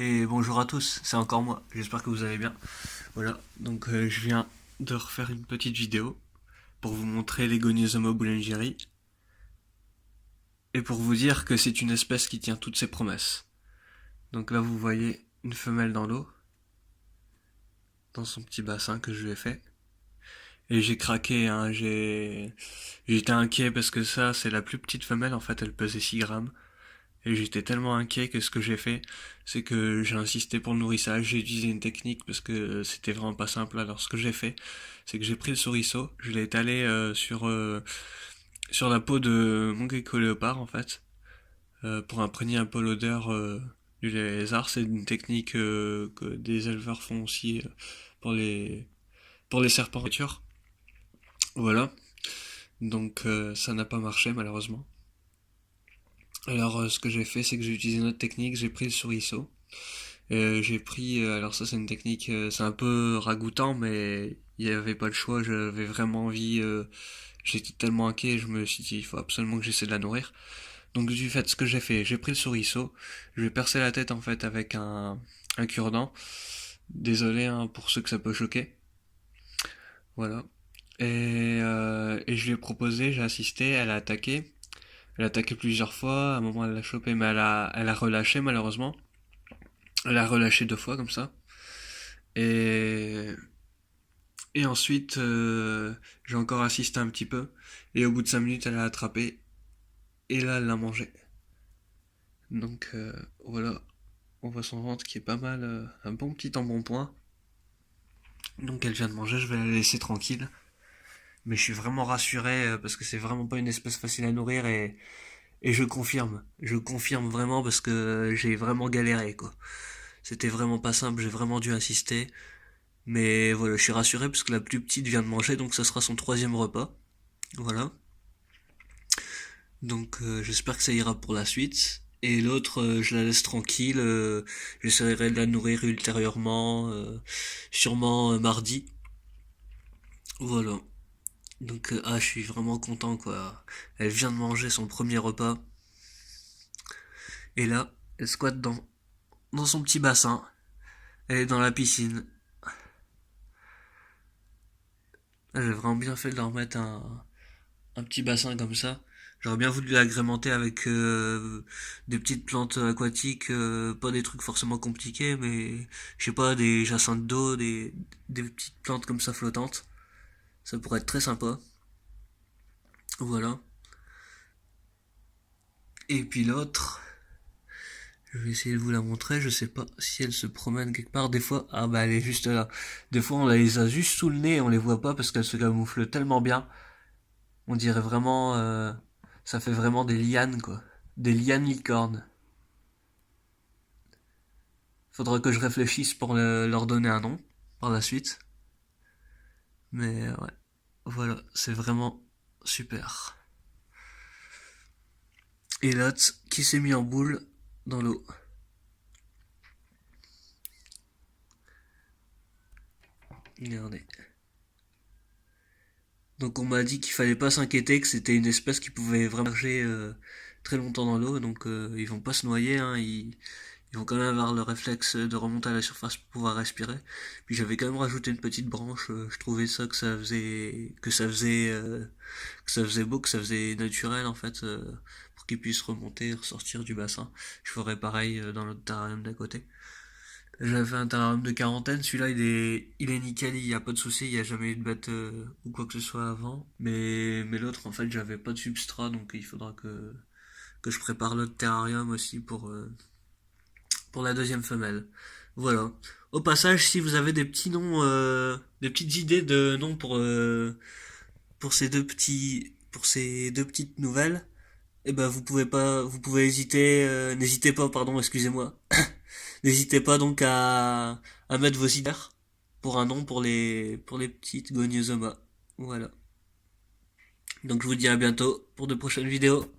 Et bonjour à tous, c'est encore moi, j'espère que vous allez bien. Voilà, donc je viens de refaire une petite vidéo pour vous montrer les Goniosoma boulangeri et pour vous dire que c'est une espèce qui tient toutes ses promesses. Donc là vous voyez une femelle dans l'eau, dans son petit bassin que je lui ai fait. Et j'ai craqué, hein, j'étais inquiet parce que ça c'est la plus petite femelle, en fait elle pesait 6 grammes. Et j'étais tellement inquiet que ce que j'ai fait, c'est que j'ai insisté pour le nourrissage, j'ai utilisé une technique parce que c'était vraiment pas simple. Alors ce que j'ai fait, c'est que j'ai pris le souriceau, je l'ai étalé sur la peau de mon gecko léopard en fait, pour imprégner un peu l'odeur du lézard. C'est une technique que des éleveurs font aussi pour les pour les serpents en voiture. Voilà. Donc ça n'a pas marché malheureusement. Alors ce que j'ai fait, c'est que j'ai utilisé une autre technique, j'ai pris le souriceau. J'ai pris, alors ça c'est une technique, c'est un peu ragoûtant, mais il n'y avait pas le choix, j'avais vraiment envie, j'étais tellement inquiet, je me suis dit, il faut absolument que j'essaie de la nourrir. Donc du fait, ce que j'ai fait, j'ai pris le souriceau, je lui ai percé la tête en fait avec un cure-dent. Désolé hein, pour ceux que ça peut choquer. Voilà. Et je lui ai proposé, j'ai assisté, elle a attaqué. Elle a attaqué plusieurs fois, à un moment elle l'a chopé, mais elle a relâché malheureusement. Elle a relâché 2 fois comme ça. Et, et ensuite, j'ai encore assisté un petit peu. Et au bout de 5 minutes, elle a attrapé. Et là, elle l'a mangé. Donc voilà, on voit son ventre qui est pas mal, un bon petit embonpoint. Donc elle vient de manger, je vais la laisser tranquille. Mais je suis vraiment rassuré parce que c'est vraiment pas une espèce facile à nourrir et je confirme. Je confirme vraiment parce que j'ai vraiment galéré quoi. C'était vraiment pas simple, j'ai vraiment dû insister. Mais voilà, je suis rassuré parce que la plus petite vient de manger, donc ça sera son troisième repas. Voilà. Donc j'espère que ça ira pour la suite. Et l'autre, je la laisse tranquille. J'essaierai de la nourrir ultérieurement, sûrement mardi. Voilà. Donc je suis vraiment content quoi. Elle vient de manger son premier repas. Et là, elle squatte dans son petit bassin. Elle est dans la piscine. J'ai vraiment bien fait de leur mettre un petit bassin comme ça. J'aurais bien voulu l'agrémenter avec des petites plantes aquatiques, pas des trucs forcément compliqués, mais je sais pas, des jacinthes d'eau, des petites plantes comme ça flottantes. Ça pourrait être très sympa. Voilà. Et puis l'autre, je vais essayer de vous la montrer. Je sais pas si elle se promène quelque part. Des fois, ah bah elle est juste là. Des fois on les a juste sous le nez et on les voit pas parce qu'elles se camouflent tellement bien. On dirait vraiment, ça fait vraiment des lianes quoi. Des lianes licornes. Faudra que je réfléchisse pour leur donner un nom par la suite. Mais ouais, voilà, c'est vraiment super. Et l'autre qui s'est mis en boule dans l'eau. Regardez. Donc on m'a dit qu'il fallait pas s'inquiéter, que c'était une espèce qui pouvait vraiment marcher très longtemps dans l'eau, donc ils vont pas se noyer, hein, ils vont quand même avoir le réflexe de remonter à la surface pour pouvoir respirer. Puis j'avais quand même rajouté une petite branche, je trouvais ça que ça faisait beau, que ça faisait naturel en fait, pour qu'ils puissent remonter et ressortir du bassin. Je ferais pareil dans l'autre terrarium d'à côté. J'avais fait un terrarium de quarantaine, celui-là il est nickel, il y a pas de souci, il y a jamais eu de bête ou quoi que ce soit avant. Mais l'autre en fait j'avais pas de substrat donc il faudra que je prépare l'autre terrarium aussi pour la deuxième femelle. Voilà. Au passage, si vous avez des petits noms, des petites idées de noms pour ces deux petites nouvelles, eh ben vous pouvez hésiter, n'hésitez pas, pardon, excusez-moi, n'hésitez pas donc à mettre vos idées pour un nom pour les petites Goniosoma. Voilà. Donc je vous dis à bientôt pour de prochaines vidéos.